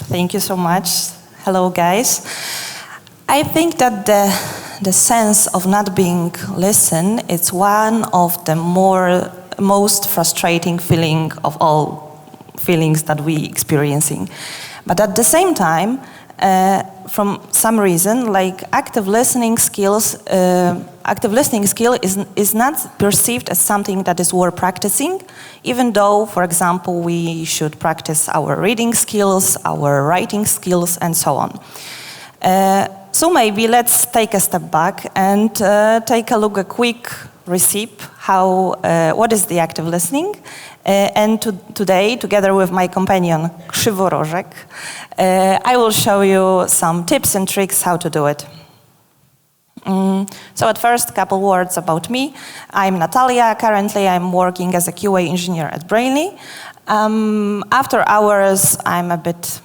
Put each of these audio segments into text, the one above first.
Thank you so much. Hello, guys. I think that the sense of not being listened is one of the most frustrating feeling of all feelings that we experiencing. But at the same time, from some reason, like active listening skill is not perceived as something that is worth practicing, even though, for example, we should practice our reading skills, our writing skills, and so on. So maybe let's take a step back and take a look, a quick receipt, what is the active listening. And today, together with my companion Krzyworożek, I will show you some tips and tricks how to do it. So at first, a couple words about me. I'm Natalia. Currently, I'm working as a QA engineer at Brainly. After hours, I'm a bit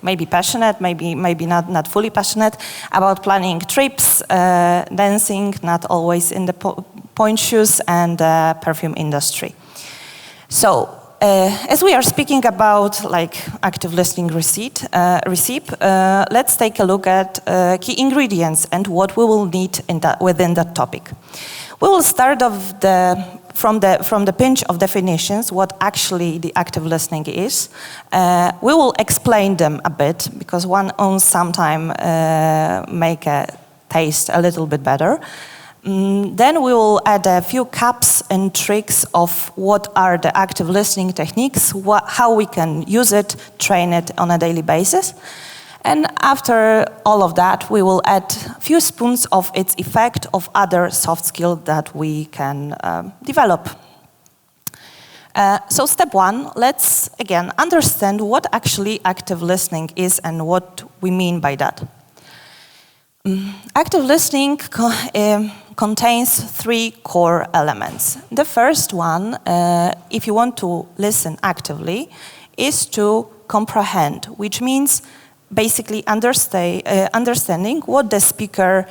maybe passionate, maybe not fully passionate about planning trips, dancing, not always in the point shoes, and perfume industry. So, as we are speaking about like active listening receipt, let's take a look at key ingredients and what we will need within that topic. We will start from the pinch of definitions, what actually the active listening is. We will explain them a bit because one owns sometime make a taste a little bit better. Then we will add a few caps and tricks of what are the active listening techniques, how we can use it, train it on a daily basis. And after all of that, we will add a few spoons of its effect of other soft skills that we can develop. So step one, let's again understand what actually active listening is and what we mean by that. Active listening contains three core elements. The first one, if you want to listen actively, is to comprehend, which means basically understanding what the speaker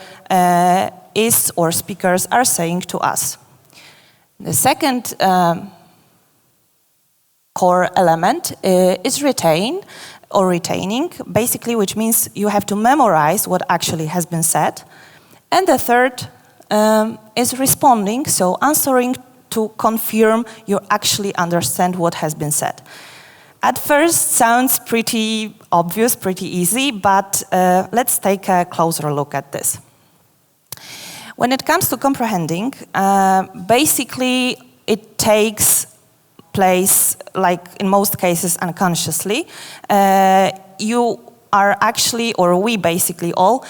is or speakers are saying to us. The second core element is retaining, basically, which means you have to memorize what actually has been said. And the third is responding, so answering to confirm you actually understand what has been said. At first, sounds pretty obvious, pretty easy, but let's take a closer look at this. When it comes to comprehending, basically it takes place, like in most cases, unconsciously. You are actually, or we basically all,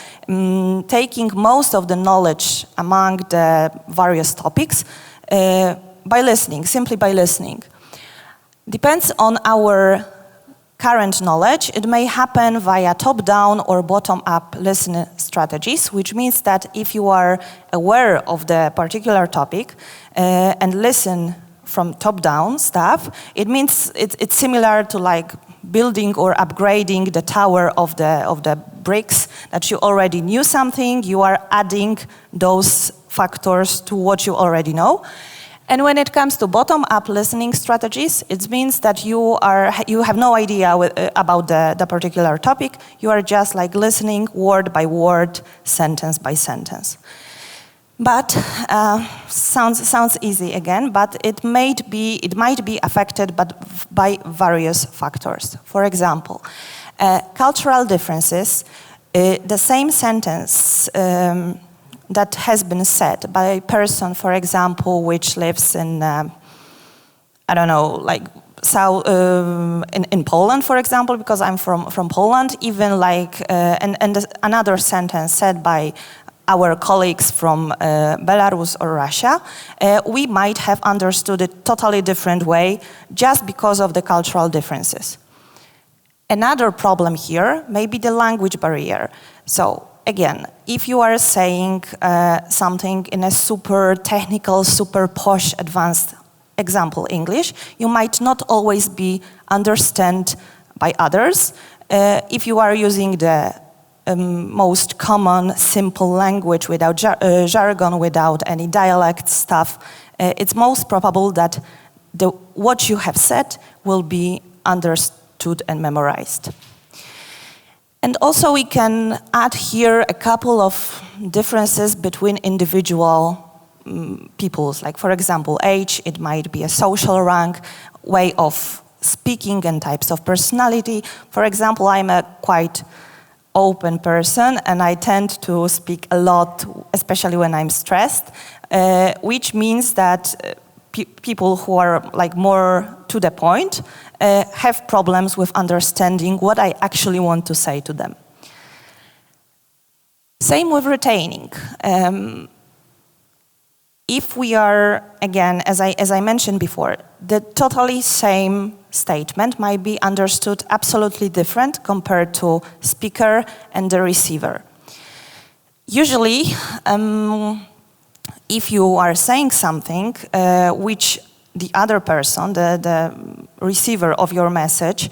taking most of the knowledge among the various topics by listening, simply by listening. Depends on our current knowledge. It may happen via top-down or bottom-up listening strategies, which means that if you are aware of the particular topic and listen from top-down stuff, it means it's similar to like building or upgrading the tower of the bricks that you already knew something. You are adding those factors to what you already know. And when it comes to bottom-up listening strategies, it means that you have no idea about the particular topic. You are just like listening word by word, sentence by sentence. But sounds easy again, but it might be affected by various factors. For example, cultural differences. The same sentence that has been said by a person, for example, which lives in, I don't know, like South, in Poland, for example, because I'm from Poland, even like, and another sentence said by our colleagues from Belarus or Russia, we might have understood it totally different way just because of the cultural differences. Another problem here may be the language barrier. So, again, if you are saying something in a super technical, super posh, advanced example English, you might not always be understood by others. If you are using the most common, simple language without jargon, without any dialect stuff, it's most probable that what you have said will be understood and memorized. And also we can add here a couple of differences between individual peoples. Like, for example, age, it might be a social rank, way of speaking and types of personality. For example, I'm a quite open person and I tend to speak a lot, especially when I'm stressed, which means that people who are like more to the point have problems with understanding what I actually want to say to them. Same with retaining. If we are, again, as I mentioned before, the totally same statement might be understood absolutely different compared to speaker and the receiver. Usually, if you are saying something which the other person, the receiver of your message,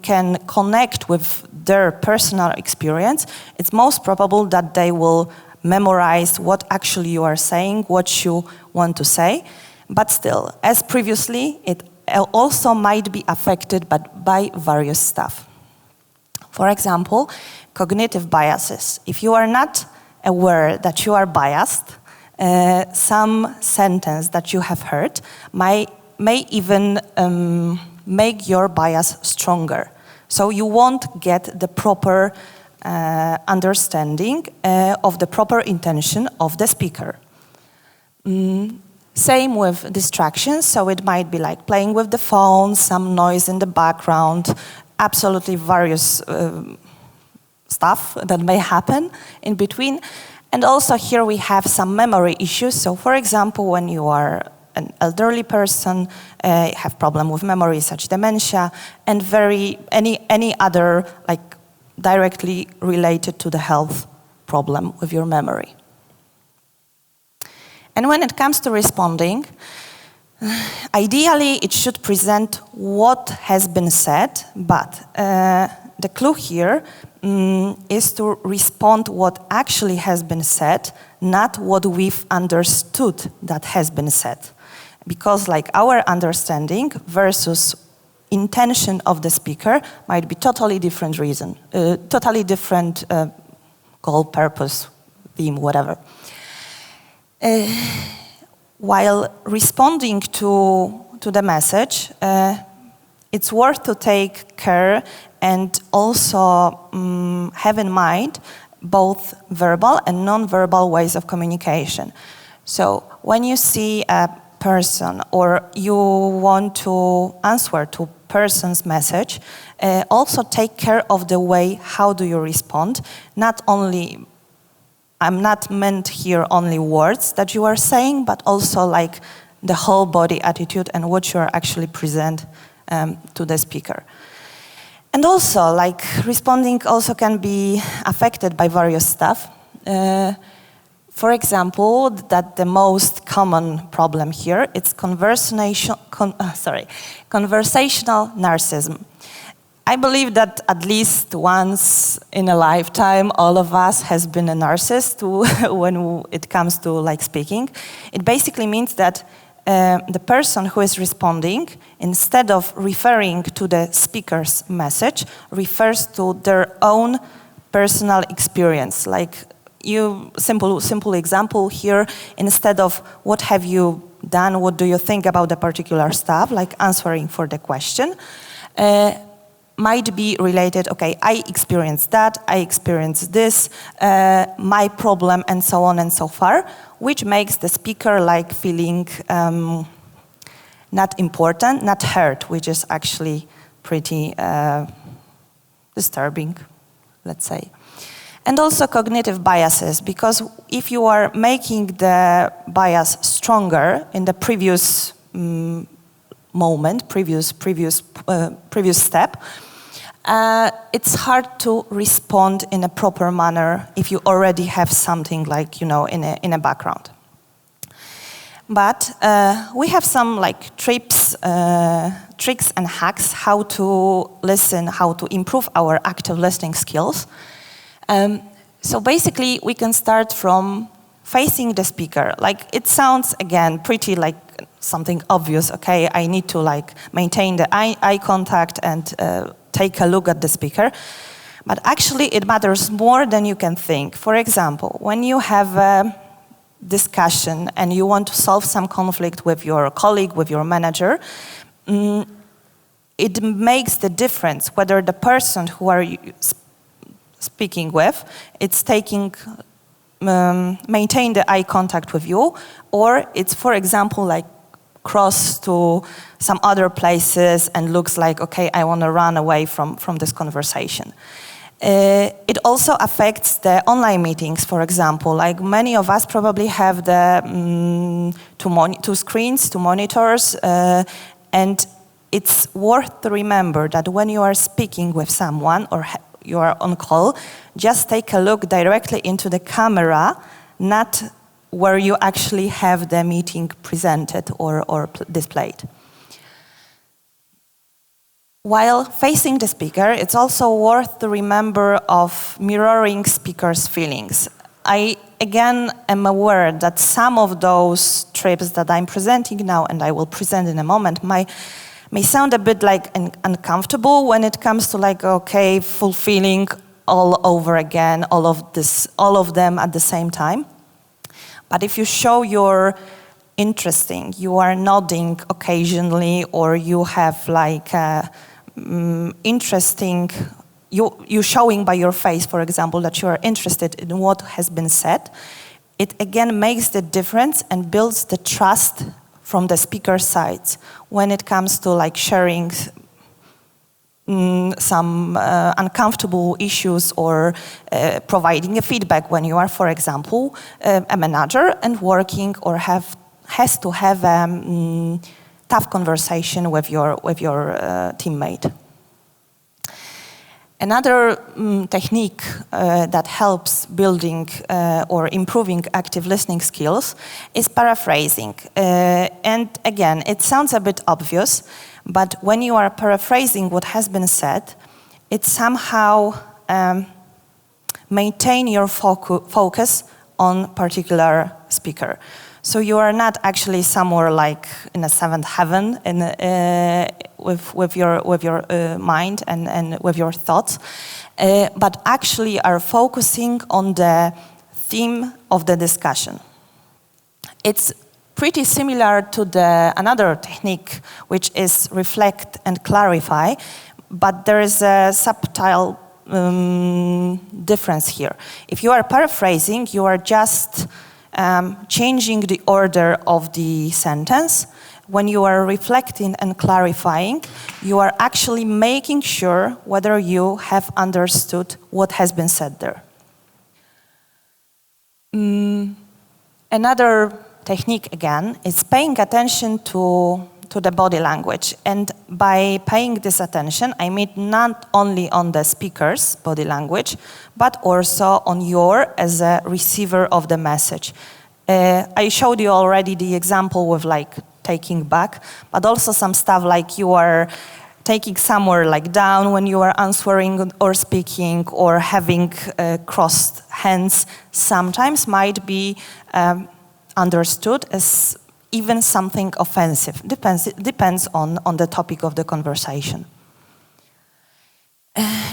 can connect with their personal experience, it's most probable that they will memorize what actually you are saying, what you want to say. But still, as previously, it also might be affected by various stuff. For example, cognitive biases. If you are not aware that you are biased, some sentence that you have heard may even make your bias stronger. So you won't get the proper understanding of the proper intention of the speaker. Same with distractions, so it might be like playing with the phone, some noise in the background, absolutely various stuff that may happen in between. And also here we have some memory issues. So for example, when you are an elderly person, have problem with memory, such dementia, and any other like directly related to the health problem with your memory. And when it comes to responding, ideally it should present what has been said, but the clue here is to respond what actually has been said, not what we've understood that has been said. Because like our understanding versus intention of the speaker might be totally different reason, totally different goal, purpose, theme, whatever. While responding to the message, it's worth to take care and also have in mind both verbal and non-verbal ways of communication. So when you see a person or you want to answer to person's message, also take care of the way how do you respond. Not only, I'm not meant here only words that you are saying, but also like the whole body attitude and what you are actually present to the speaker. And also, like, responding also can be affected by various stuff. For example, that the most common problem here, it's conversational narcissism. I believe that at least once in a lifetime, all of us has been a narcissist when it comes to like speaking. It basically means that the person who is responding, instead of referring to the speaker's message, refers to their own personal experience. Like simple example here, instead of what have you done, what do you think about the particular stuff, like answering for the question, might be related, okay, I experienced that, I experienced this, my problem, and so on and so far, which makes the speaker like feeling not important, not heard, which is actually pretty disturbing, let's say. And also cognitive biases, because if you are making the bias stronger in the previous moment, previous step, it's hard to respond in a proper manner if you already have something like, you know, in a background. But we have some like tricks and hacks how to listen, how to improve our active listening skills. So basically, we can start from facing the speaker. Like, it sounds, again, pretty like something obvious. Okay, I need to like maintain the eye contact and take a look at the speaker. But actually, it matters more than you can think. For example, when you have a discussion and you want to solve some conflict with your colleague, with your manager, it makes the difference whether the person who are you speaking with, it's maintain the eye contact with you, or it's, for example, like cross to some other places and looks like, okay, I want to run away from this conversation. It also affects the online meetings, for example. Like many of us probably have the two screens, two monitors, and it's worth to remember that when you are speaking with someone or you are on call, just take a look directly into the camera, not where you actually have the meeting presented or displayed. While facing the speaker, it's also worth to remember of mirroring speaker's feelings. I, again, am aware that some of those trips that I'm presenting now, and I will present in a moment, may sound a bit like uncomfortable when it comes to like, okay, fulfilling all over again, all of them at the same time. But if you show you're interesting, you are nodding occasionally, or you have like interesting, you showing by your face, for example, that you are interested in what has been said, it again makes the difference and builds the trust from the speaker's side when it comes to like sharing some uncomfortable issues or providing a feedback when you are, for example, a manager and working or has to have a tough conversation with your teammate. Another technique that helps building or improving active listening skills is paraphrasing. And again, it sounds a bit obvious, but when you are paraphrasing what has been said, it somehow maintain your focus on particular speaker. So you are not actually somewhere like in a seventh heaven with your mind and with your thoughts, but actually are focusing on the theme of the discussion. It's pretty similar to another technique, which is reflect and clarify, but there is a subtle difference here. If you are paraphrasing, you are just changing the order of the sentence. When you are reflecting and clarifying, you are actually making sure whether you have understood what has been said there. Another technique, again, is paying attention to the body language. And by paying this attention, I mean not only on the speaker's body language, but also on your as a receiver of the message. I showed you already the example with like taking back, but also some stuff like you are taking somewhere like down when you are answering or speaking, or having crossed hands sometimes might be understood as even something offensive. Depends on the topic of the conversation.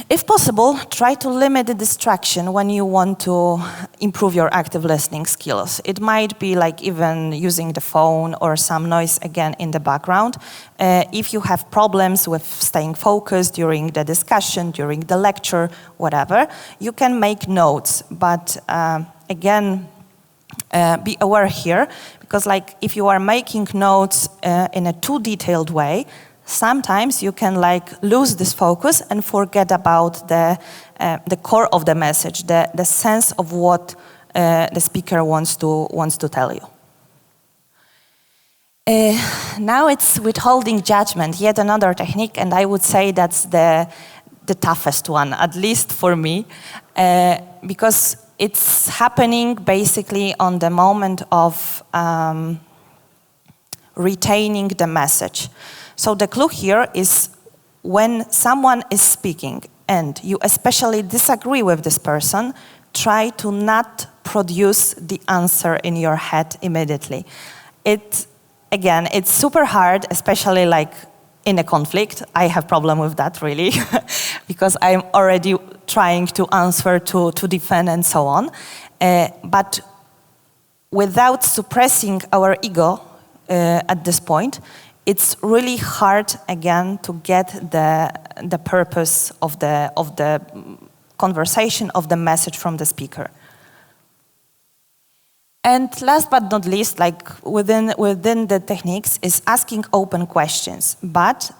If possible, try to limit the distraction when you want to improve your active listening skills. It might be like even using the phone or some noise again in the background. If you have problems with staying focused during the discussion, during the lecture, whatever, you can make notes. But again, be aware here, because like if you are making notes in a too detailed way, sometimes you can like lose this focus and forget about the core of the message, the sense of what the speaker wants to tell you. Now it's withholding judgment, yet another technique, and I would say that's the toughest one, at least for me, because it's happening basically on the moment of retaining the message. So the clue here is when someone is speaking and you especially disagree with this person, try to not produce the answer in your head immediately. It again, it's super hard, especially like in a conflict. I have problem with that really, because I'm already trying to answer, to defend and so on. But without suppressing our ego at this point, it's really hard again to get the purpose of the conversation, of the message from the speaker. And last but not least, like within the techniques, is asking open questions. But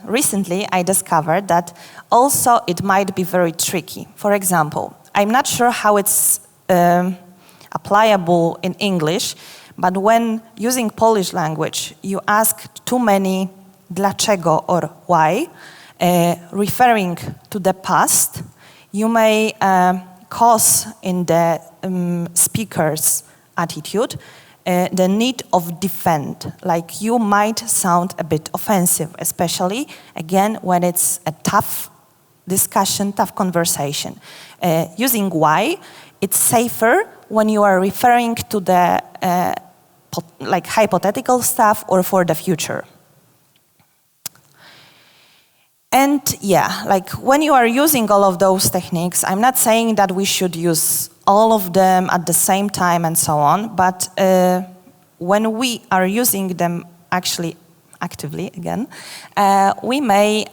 recently I discovered that also it might be very tricky. For example, I'm not sure how it's applicable in English, but when using Polish language, you ask too many dlaczego or why, referring to the past, you may cause in the speaker's attitude the need of defend. Like you might sound a bit offensive, especially again when it's a tough discussion, tough conversation. Using why, it's safer when you are referring to the like hypothetical stuff or for the future. And yeah, like when you are using all of those techniques, I'm not saying that we should use all of them at the same time and so on, but when we are using them actually actively again, we may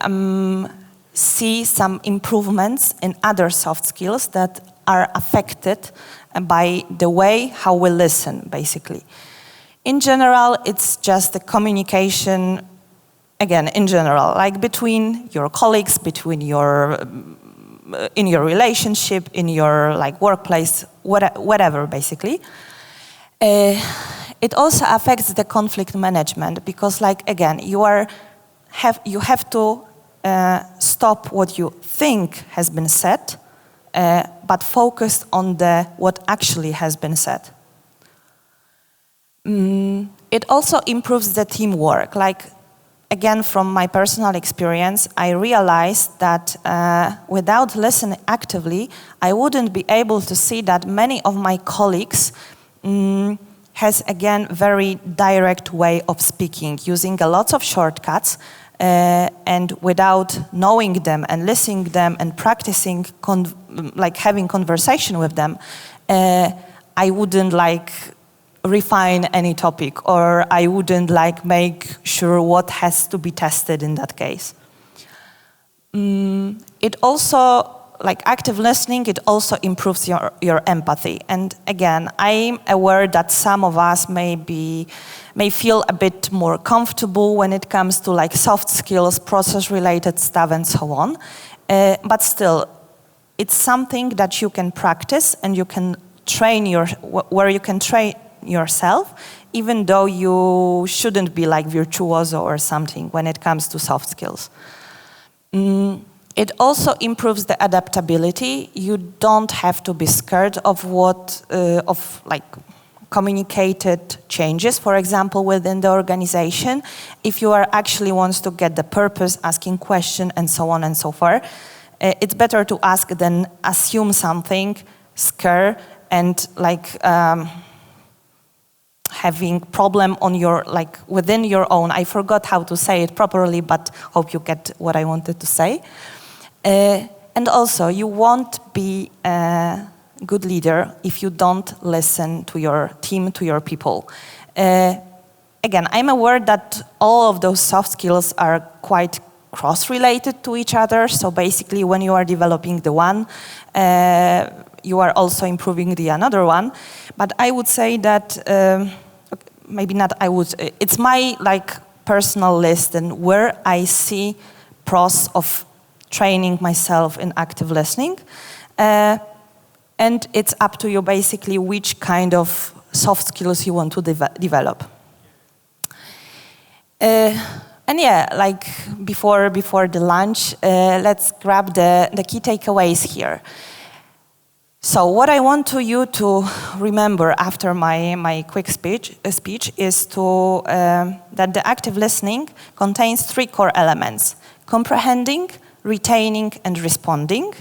see some improvements in other soft skills that are affected by the way how we listen, basically. In general, it's just the communication, again, in general, like between your colleagues, between your, in your relationship, in your like workplace, whatever, basically. It also affects the conflict management because, like, again, you have to stop what you think has been said, but focus on what actually has been said. It also improves the teamwork. Like, again, from my personal experience, I realized that without listening actively, I wouldn't be able to see that many of my colleagues has, again, very direct way of speaking, using a lot of shortcuts, and without knowing them and listening them and practicing, like having conversation with them, I wouldn't like refine any topic, or I wouldn't like make sure what has to be tested in that case. It also, like active listening, it also improves your empathy. And again, I'm aware that some of us may feel a bit more comfortable when it comes to like soft skills, process-related stuff, and so on. But still, it's something that you can practice and you can train where you can train yourself, even though you shouldn't be like virtuoso or something when it comes to soft skills. It also improves the adaptability. You don't have to be scared of like communicated changes, for example, within the organization. If you are actually wants to get the purpose, asking question, and so on and so forth, it's better to ask than assume something, scare, and like having problem on your, like within your own. I forgot how to say it properly, but hope you get what I wanted to say. And also, you won't be a good leader if you don't listen to your team, to your people. Again, I'm aware that all of those soft skills are quite cross-related to each other. So basically, when you are developing the one, you are also improving the another one. But I would say that, maybe not I would, it's my like personal list and where I see pros of training myself in active listening. And it's up to you basically which kind of soft skills you want to develop. And yeah, like before the lunch, let's grab the key takeaways here. So what I want you to remember after my quick speech is that the active listening contains 3 core elements: comprehending, retaining, and responding.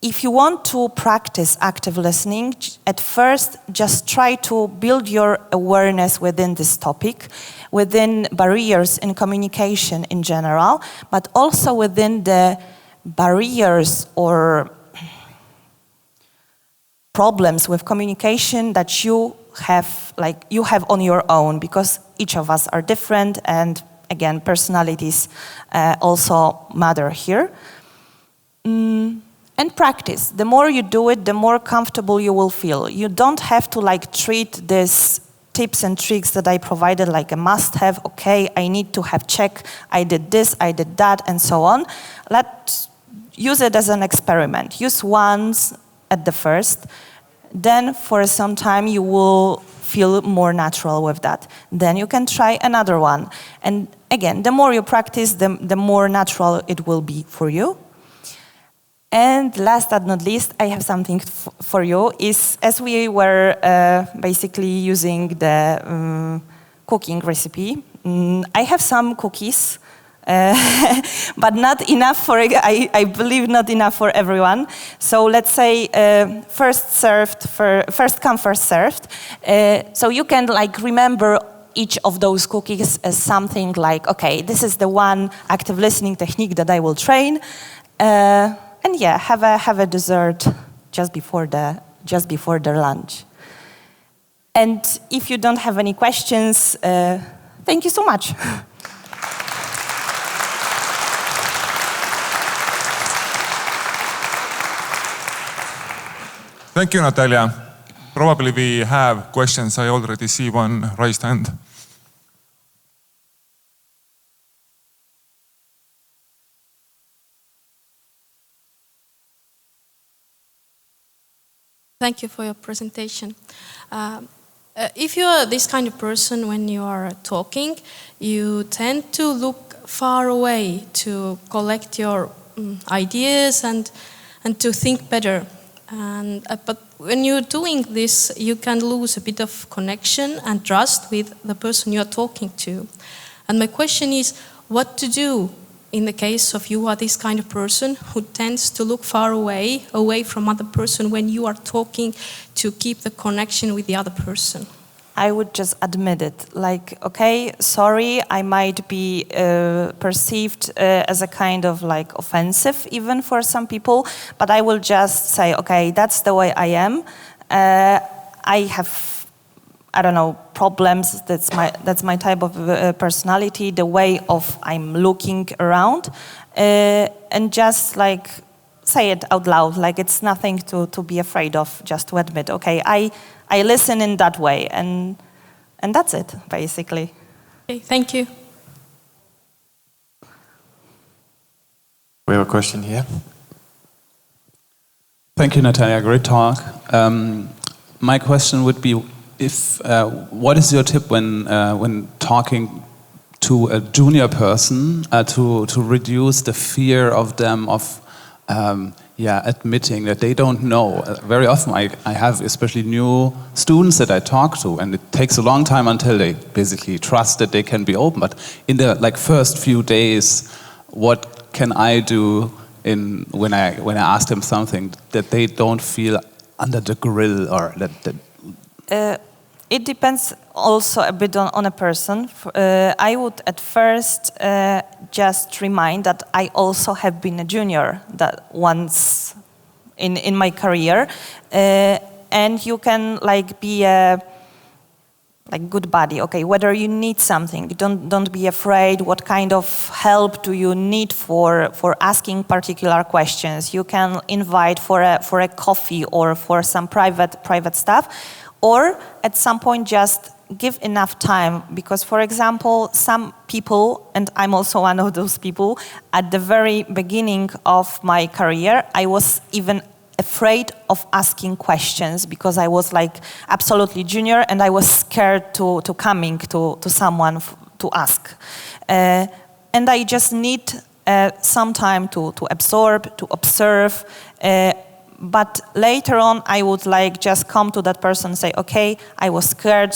if you want to practice active listening, at first just try to build your awareness within this topic, within barriers in communication in general, but also within the barriers or problems with communication that you have on your own, because each of us are different, and again, personalities also matter here. And practice. The more you do it, the more comfortable you will feel. You don't have to treat these tips and tricks that I provided like a must-have. Okay, I need to have check. I did this, I did that, and so on. Let's use it as an experiment. Use once at the first. Then for some time you will feel more natural with that. Then you can try another one. And again, the more you practice, the more natural it will be for you. And last but not least, I have something for you, is as we were basically using the cooking recipe, I have some cookies, but not enough for, I believe not enough for everyone. So let's say first come, first served. So you can remember each of those cookies as something like, okay, this is the one active listening technique that I will train. And yeah, have a dessert just before the lunch. And if you don't have any questions, thank you so much. Thank you, Natalia. Probably we have questions. I already see one raised hand. Thank you for your presentation. If you are this kind of person, when you are talking, you tend to look far away to collect your ideas and to think better. But when you're doing this, you can lose a bit of connection and trust with the person you are talking to. And my question is, what to do in the case of you are this kind of person who tends to look far away from other person when you are talking, to keep the connection with the other person? I would just admit it. Okay, sorry, I might be perceived as a kind of offensive even for some people, but I will just say, okay, that's the way I am. I have, I don't know, problems. That's my type of personality, the way of I'm looking around, and just say it out loud. It's nothing to be afraid of. Just to admit, okay, I listen in that way, and that's it, basically. Okay, thank you. We have a question here. Thank you, Natalia. Great talk. My question would be, what is your tip when talking to a junior person to reduce the fear of them of admitting that they don't know? Very often I have especially new students that I talk to, and it takes a long time until they basically trust that they can be open. But in the first few days, what can I do when I ask them something that they don't feel under the grill, or that it depends also a bit on a person. I would at first just remind that I also have been a junior that once in my career, and you can be a good buddy. Okay, whether you need something, don't be afraid. What kind of help do you need for asking particular questions? You can invite for a coffee or for some private stuff. Or at some point just give enough time, because for example, some people, and I'm also one of those people, at the very beginning of my career, I was even afraid of asking questions because I was absolutely junior and I was scared to coming to someone to ask. And I just need some time to absorb, to observe. But later on, I would just come to that person and say, okay, I was scared,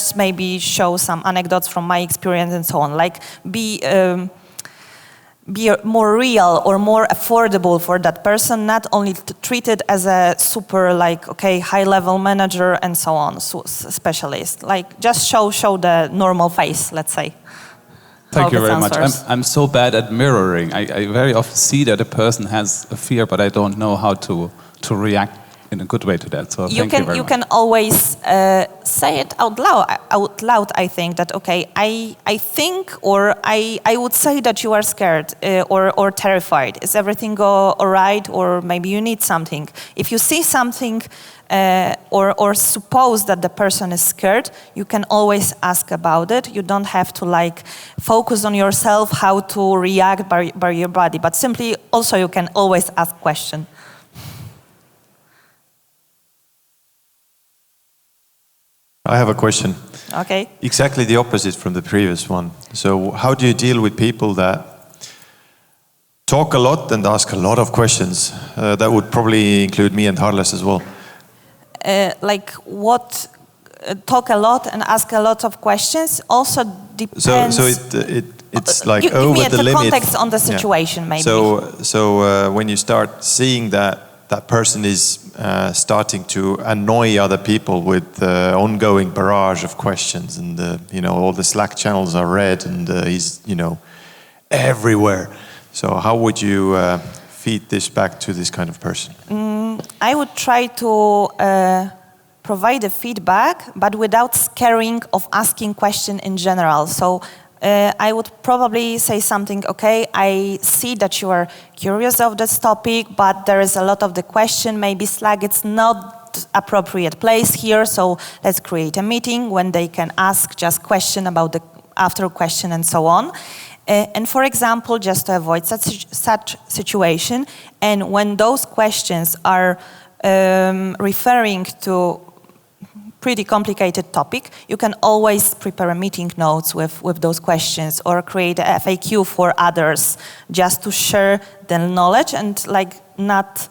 be more real or more affordable for that person, not only treat it as a super high-level manager and so on, specialist. Like just show the normal face, let's say. Thank you very much. I'm so bad at mirroring. I very often see that a person has a fear, but I don't know how to react in a good way to that. So thank you very much. You can always say it out loud. I think that I think, or I would say that you are scared or terrified. Is everything all right, or maybe you need something? If you see something or suppose that the person is scared, you can always ask about it. You don't have to focus on yourself how to react by your body, but simply also you can always ask questions. I have a question. Okay. Exactly the opposite from the previous one. So how do you deal with people that talk a lot and ask a lot of questions? That would probably include me and Harles as well. Talk a lot and ask a lot of questions also depends. So it's like give over me the limit. Context on the situation, maybe. So when you start seeing that person is starting to annoy other people with the ongoing barrage of questions, and all the Slack channels are red, and he's everywhere. So how would you feed this back to this kind of person? I would try to provide a feedback, but without scaring of asking question in general. So I would probably say something, I see that you are curious of this topic, but there is a lot of the question, maybe Slack, it's not appropriate place here, so let's create a meeting when they can ask just question about the after question and so on. And for example, just to avoid such situation, and when those questions are referring to pretty complicated topic, you can always prepare a meeting notes with those questions or create a FAQ for others just to share the knowledge and not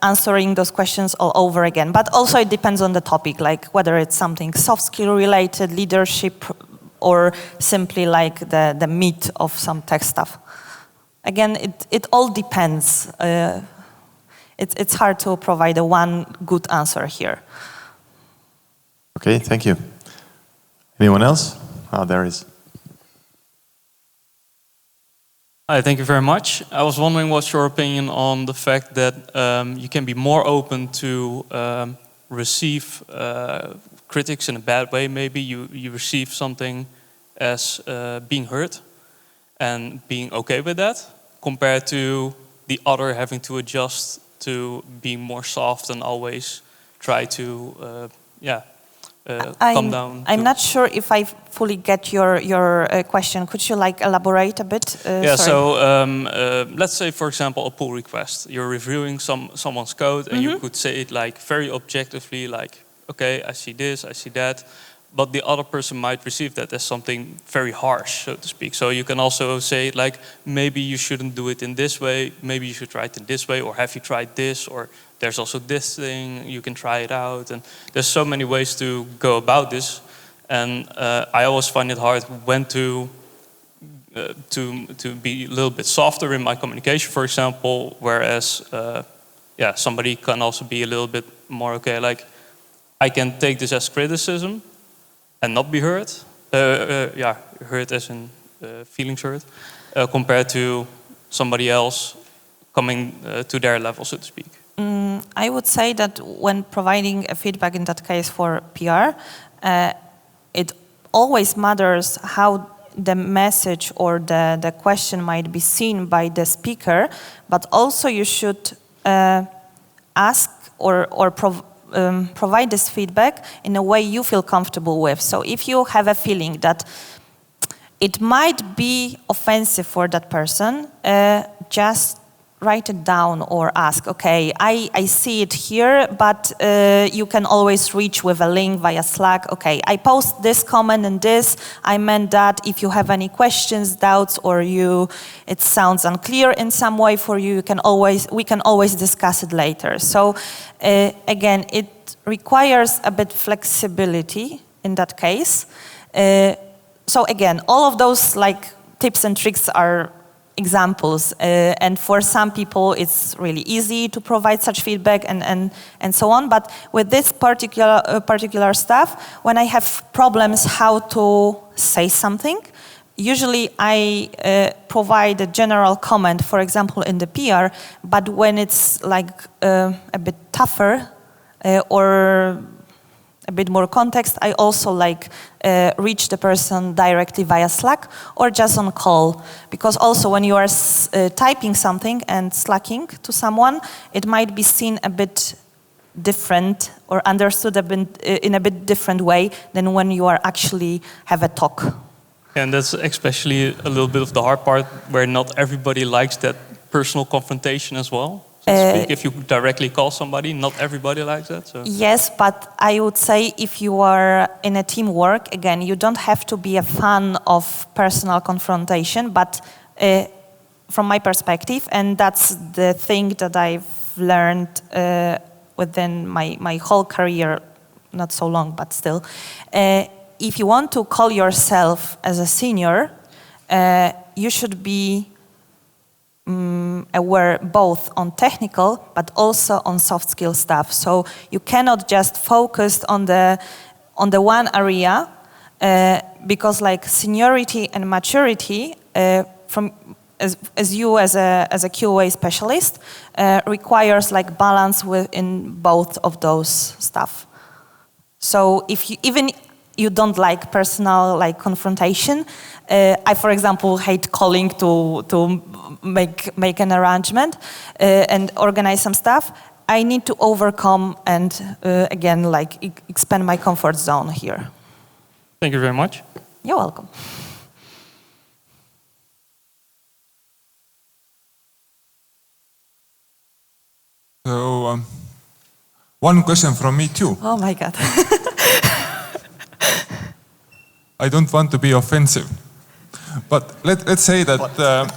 answering those questions all over again. But also it depends on the topic, whether it's something soft skill related, leadership, or simply the meat of some tech stuff. Again, it all depends. It's hard to provide a one good answer here. Okay, thank you. Anyone else? Oh, there is. Hi, thank you very much. I was wondering what's your opinion on the fact that you can be more open to receive critics in a bad way. Maybe you receive something as being hurt and being okay with that, compared to the other having to adjust to being more soft and always try to calm down. I'm not sure if I fully get your question. Could you elaborate a bit? Yeah. Sorry. So let's say, for example, a pull request. You're reviewing someone's code, and you could say it very objectively, okay, I see this, I see that. But the other person might receive that as something very harsh, so to speak. So you can also say maybe you shouldn't do it in this way, maybe you should try it in this way, or have you tried this, or there's also this thing, you can try it out. And there's so many ways to go about this. And I always find it hard when to be a little bit softer in my communication, for example, whereas somebody can also be a little bit more, I can take this as criticism and not be hurt. Hurt as in feelings hurt, compared to somebody else coming to their level, so to speak. I would say that when providing a feedback, in that case for PR, it always matters how the message or the question might be seen by the speaker, but also you should ask or provide this feedback in a way you feel comfortable with. So if you have a feeling that it might be offensive for that person, just write it down or ask, okay, I see it here, but you can always reach with a link via Slack. Okay, I post this comment and this, I meant that. If you have any questions, doubts, or it sounds unclear in some way for you, we can always discuss it later. So again, it requires a bit flexibility in that case. So again, all of those tips and tricks are examples. And for some people, it's really easy to provide such feedback and so on. But with this particular stuff, when I have problems how to say something, usually I provide a general comment, for example, in the PR, but when it's like a bit tougher or a bit more context, I also reach the person directly via Slack or just on call. Because also when you are typing something and slacking to someone, it might be seen a bit different or understood in a bit different way than when you are actually have a talk. And that's especially a little bit of the hard part where not everybody likes that personal confrontation as well. So to speak, if you directly call somebody, not everybody likes that. So. Yes, but I would say if you are in a teamwork, again, you don't have to be a fan of personal confrontation, but from my perspective, and that's the thing that I've learned within my whole career, not so long, but still, if you want to call yourself as a senior, you should be aware both on technical but also on soft skill stuff. So you cannot just focus on the one area because like seniority and maturity from as you as a QA specialist requires like balance within both of those stuff. So if you you don't like personal like confrontation. I, for example, hate calling to make an arrangement and organize some stuff. I need to overcome and again like expand my comfort zone here. Thank you very much. You're welcome. So one question from me too. Oh my God. I don't want to be offensive, but let's say that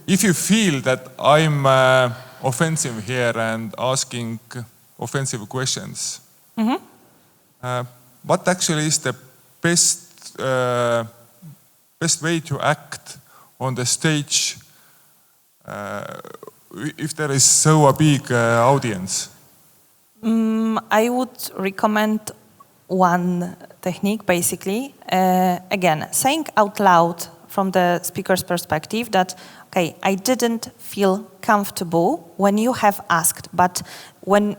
if you feel that I'm offensive here and asking offensive questions, what actually is the best way to act on the stage if there is so a big audience? I would recommend one technique, basically. Again, saying out loud from the speaker's perspective that, okay, I didn't feel comfortable when you have asked, but when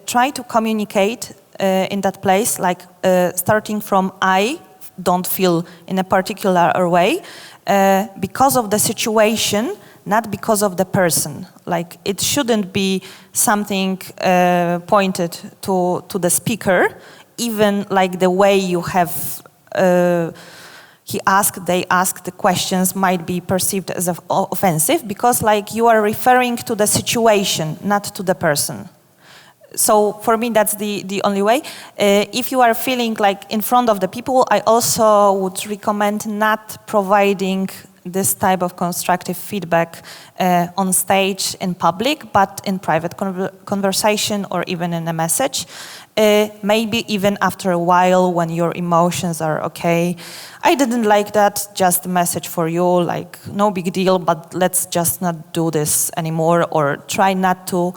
try to communicate in that place, like starting from I don't feel in a particular way because of the situation, not because of the person. Like it shouldn't be something pointed to the speaker, even like the way you have they ask the questions might be perceived as offensive because like you are referring to the situation, not to the person. So for me, that's the only way. If you are feeling like in front of the people, I also would recommend not providing this type of constructive feedback on stage in public, but in private conversation or even in a message. Maybe even after a while when your emotions are okay. I didn't like that, just a message for you, like no big deal, but let's just not do this anymore, or try not to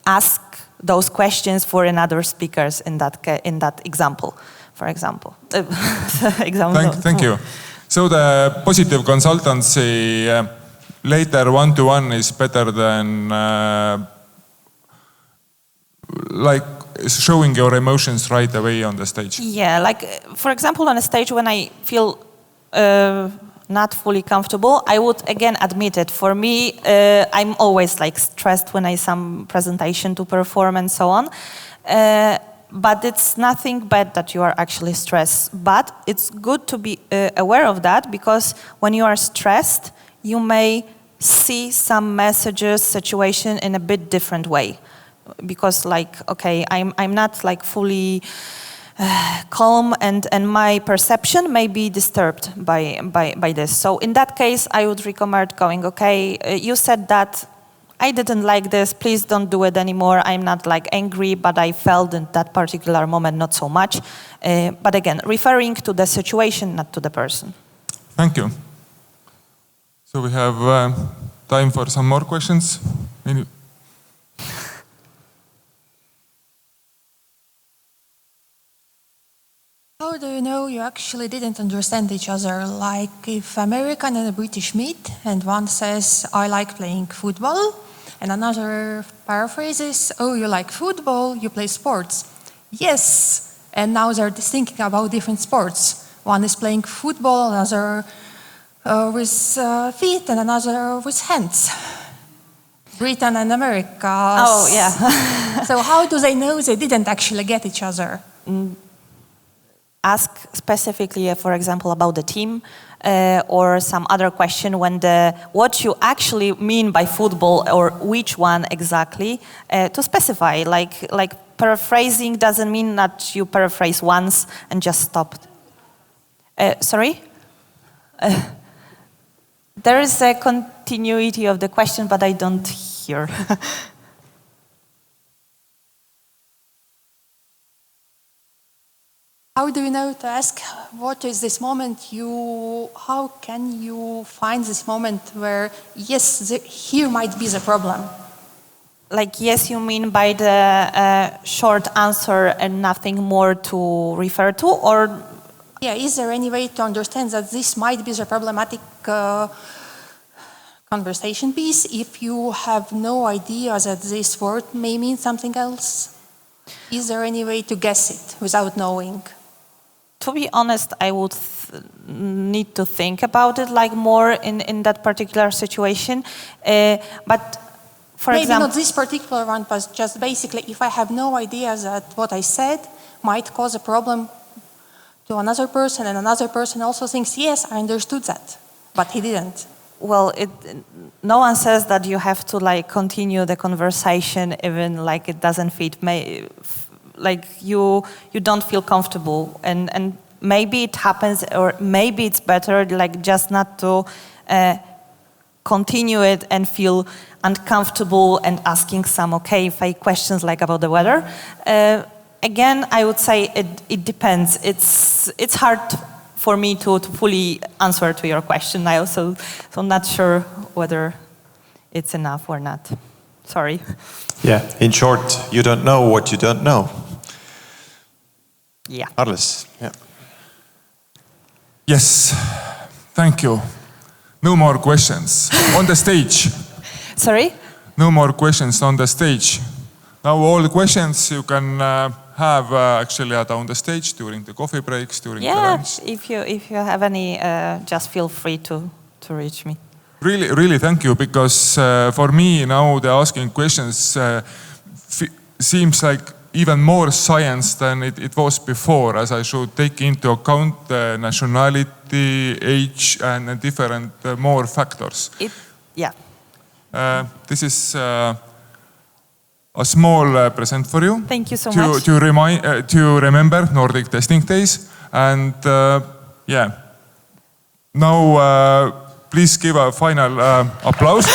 ask those questions for another speakers in that example, for example. Thank you. So the positive consultancy later one-to-one is better than like showing your emotions right away on the stage. Yeah, like for example on a stage when I feel not fully comfortable, I would again admit it. For me, I'm always like stressed when I some presentation to perform and so on. But it's nothing bad that you are actually stressed. But it's good to be aware of that, because when you are stressed, you may see some messages, situation in a bit different way. Because like, okay, I'm not like fully calm, and my perception may be disturbed by this. So in that case, I would recommend going, okay, you said that, I didn't like this, please don't do it anymore. I'm not like angry, but I felt in that particular moment not so much. But again, referring to the situation, not to the person. Thank you. So we have time for some more questions. How do you know you actually didn't understand each other? Like if American and a British meet and one says, I like playing football, and another paraphrases, oh, you like football, you play sports. Yes, and now they're thinking about different sports. One is playing football, another with feet, and another with hands. Britain and America. Oh, yeah. So how do they know they didn't actually get each other? Ask specifically, for example, about the team or some other question when what you actually mean by football or which one exactly to specify. Like paraphrasing doesn't mean that you paraphrase once and just stopped. Sorry? There is a continuity of the question, but I don't hear. How do you know to ask what is this moment how can you find this moment where, yes, here might be the problem? Like, yes, you mean by the short answer and nothing more to refer to, or? Yeah, is there any way to understand that this might be the problematic conversation piece if you have no idea that this word may mean something else? Is there any way to guess it without knowing? To be honest, I would need to think about it like more in that particular situation. But for maybe example, not this particular one, but just basically if I have no idea that what I said might cause a problem to another person and another person also thinks, yes, I understood that, but he didn't. Well, no one says that you have to like continue the conversation even like it doesn't fit. Like you don't feel comfortable, and maybe it happens, or maybe it's better like just not to continue it and feel uncomfortable and asking some fake questions like about the weather. Again, I would say it depends. It's hard for me to fully answer to your question now, so I'm not sure whether it's enough or not. Sorry. Yeah, in short, you don't know what you don't know. Yeah. Carlos, yeah. Yes, thank you. No more questions on the stage. Sorry? No more questions on the stage. Now all the questions you can have actually on the stage during the coffee breaks, during the lunch. If you have any, just feel free to reach me. Really thank you, because for me now the asking questions seems like even more science than it was before, as I should take into account nationality, age, and different more factors. This is a small present for you. Thank you so much. To remember Nordic Testing Days, and now please give a final applause.